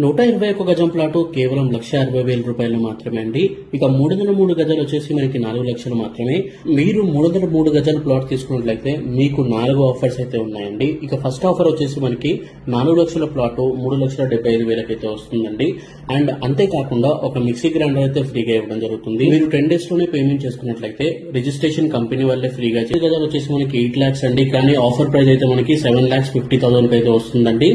121 గజం ప్లాటు కేవలం 1,60,000 రూపాయలు మాత్రమే అండి. ఇక 303 గజాలు వచ్చేసి మనకి 4 లక్షలు మాత్రమే. మీరు 303 గజాల ప్లాట్ తీసుకున్నట్లయితే మీకు 4 ఆఫర్స్ అయితే ఉన్నాయండి. ఇక ఫస్ట్ ఆఫర్ వచ్చేసి మనకి 4 లక్షల ప్లాట్ 3,75,000 అయితే వస్తుందండి. అండ్ అంతేకాకుండా ఒక మిక్సీ గ్రైండర్ అయితే ఫ్రీగా ఇవ్వడం జరుగుతుంది. మీరు 10 days లోనే పేమెంట్ చేసుకున్నట్లయితే రిజిస్ట్రేషన్ కంపెనీ వాళ్ళే ఫ్రీగా గజాలు వచ్చేసి మనకి 8 lakhs అండి. కానీ ఆఫర్ ప్రైస్ అయితే మనకి 7,50,000 అయితే వస్తుందండి.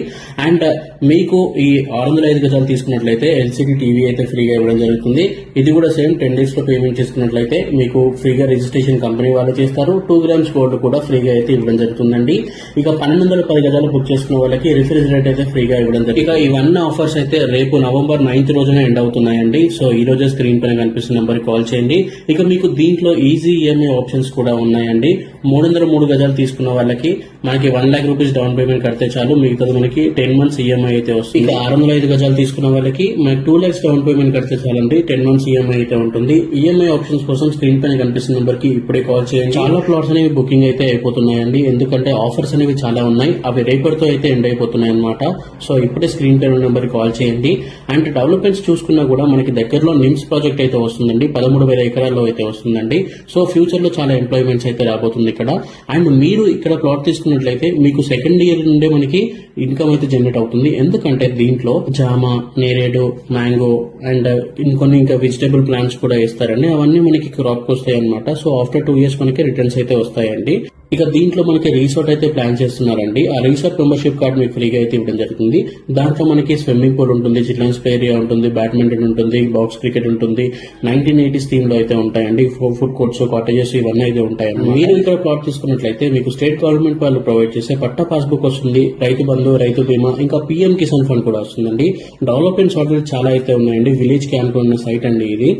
అండ్ మీకు ఈ 605 గజాలు తీసుకున్నట్లయితే ఎల్సీడీ టీవీ అయితే ఫ్రీగా ఇవ్వడం జరుగుతుంది. ఇది కూడా సేమ్ 10 days లో పేమెంట్ చేసుకున్నట్లయితే మీకు ఫ్రీగా రిజిస్ట్రేషన్ కంపెనీ వాళ్ళు చేస్తారు. 2 grams గోల్డ్ కూడా ఫ్రీగా అయితే ఇవ్వడం జరుగుతుందండి. ఇక 1210 గజాలు బుక్ చేసుకున్న వాళ్ళకి రిఫ్రిజిరేటర్ అయితే ఫ్రీగా ఇవ్వడం జరుగుతుంది. ఇక ఇవన్నీ ఆఫర్స్ అయితే రేపు November 9th రోజున ఎండ్ అవుతున్నాయండి. సో ఈ రోజే స్క్రీన్ పైన కనిపిస్తున్న నెంబర్ కాల్ చేయండి. ఇక మీకు దీంట్లో ఈజీ ఈఎంఐ ఆప్షన్స్ కూడా ఉన్నాయండి. 303 గజాలు తీసుకున్న వాళ్ళకి మనకి 1 lakh rupees డౌన్ పేమెంట్ కడితే చాలు, మిగతాది మనకి 10 months ఈఎంఐ అయితే వస్తుంది. ఇక 605 గజాలు తీసుకున్న వాళ్ళకి మనకి 2 lakhs డౌన్ పేమెంట్ కడితే చాలండి, 10 months ఈఎంఐ అయితే ఉంటుంది. ఈఎంఐ ఆప్షన్స్ కోసం స్క్రీన్ పైన కనిపిస్తున్న నెంబర్ కి ఇప్పుడే కాల్ చేయండి. చాలా ప్లాట్స్ అనేవి బుకింగ్ అయితే అయిపోతున్నాయండి, ఎందుకంటే ఆఫర్స్ అనేవి చాలా ఉన్నాయి. అవి రేపటితో అయితే ఎండ్ అయిపోతున్నాయి అనమాట. సో ఇప్పుడే స్క్రీన్ పైన నెంబర్ కాల్ చేయండి. అండ్ డెవలప్మెంట్స్ చూసుకున్నా కూడా మనకి దగ్గరలో నిమ్స్ ప్రాజెక్ట్ అయితే వస్తుందండి, 13,000 ఎకరాల్లో అయితే వస్తుందండి. సో ఫ్యూచర్ లో చాలా ఎంప్లాయ్మెంట్స్ అయితే రాబోతుంది ఇక్కడ. అండ్ మీరు ఇక్కడ ప్లాట్ తీసుకున్నట్లయితే మీకు సెకండ్ ఇయర్ నుండే మనకి ఇన్కమ్ అయితే జనరేట్ అవుతుంది. ఎందుకంటే దీంట్లో జామ, నేరేడు, మ్యాంగో అండ్ ఇంకొన్ని ఇంకా వెజిటబుల్ ప్లాంట్స్ కూడా వేస్తారండి. అవన్నీ మనకి క్రాప్ వస్తాయి అనమాట. సో ఆఫ్టర్ 2 years మనకి రిటర్న్స్ అయితే వస్తాయండి. ఇక దీంట్లో మనకి రిసార్ట్ అయితే ప్లాన్ చేస్తున్నారండి. ఆ రిసార్ట్ మెంబర్షిప్ కార్డ్ మీకు ఫ్రీగా అయితే ఇవ్వడం జరుగుతుంది. దాంట్లో మనకి స్విమ్మింగ్ పూల్ ఉంటుంది, చిల్డ్రన్స్ ప్లే ఏరియా ఉంటుంది, బ్యాడ్మింటన్ ఉంటుంది, బాక్స్ క్రికెట్ ఉంటుంది, 1980s థీమ్ లో అయితే ఉంటాయండి. ఫుడ్ కోర్ట్స్, కాటేజెస్ ఇవన్నీ అయితే ఉంటాయండి. మీరు ఇక్కడ ప్లాట్ తీసుకున్నట్లయితే మీకు స్టేట్ గవర్నమెంట్ వాళ్ళు ప్రొవైడ్ చేసే పట్టా పాస్బుక్ వస్తుంది, రైతు బంధు, రైతు బీమా, ఇంకా పీఎం కిసాన్ ఫండ్ కూడా వస్తుందండి. డెవలప్మెంట్స్ ఆల్రెడీ చాలా అయితే ఉన్నాయండి. విలేజ్ క్యాంప్ ఉన్న సైట్ అండి ఇది.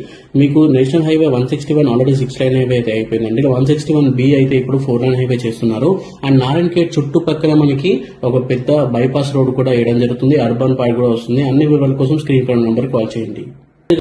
మీకు national highway 161 already 6 lane highway అయితే అయిపోయిందండి. 161B అయితే ఇప్పుడు 4 lane హైవే చేస్తున్నారు. అండ్ నారాయణఖేడ్ చుట్టుపక్కల మనకి ఒక పెద్ద బైపాస్ రోడ్ కూడా వేయడం జరుగుతుంది. అర్బన్ పార్క్ కూడా వస్తుంది. అన్ని వివరాల కోసం స్క్రీన్ పై నెంబర్ కాల్ చేయండి.